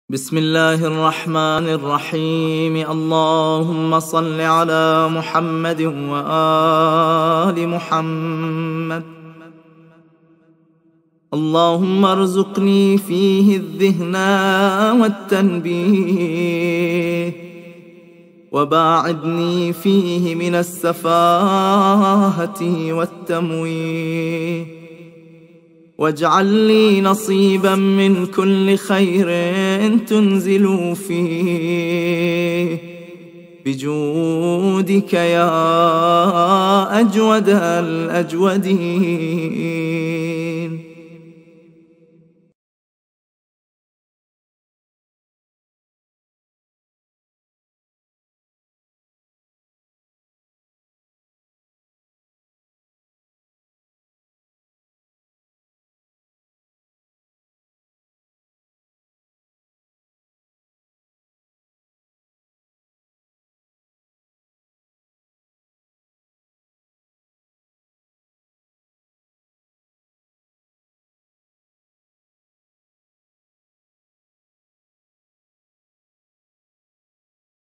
بسم الله الرحمن الرحيم. اللهم صل على محمد وآل محمد. اللهم ارزقني فيه الذهن والتنبيه، وباعدني فيه من السفاهة والتمويه، واجعل لي نصيبا من كل خير تنزل فيه بجودك يا أجود الأجودين.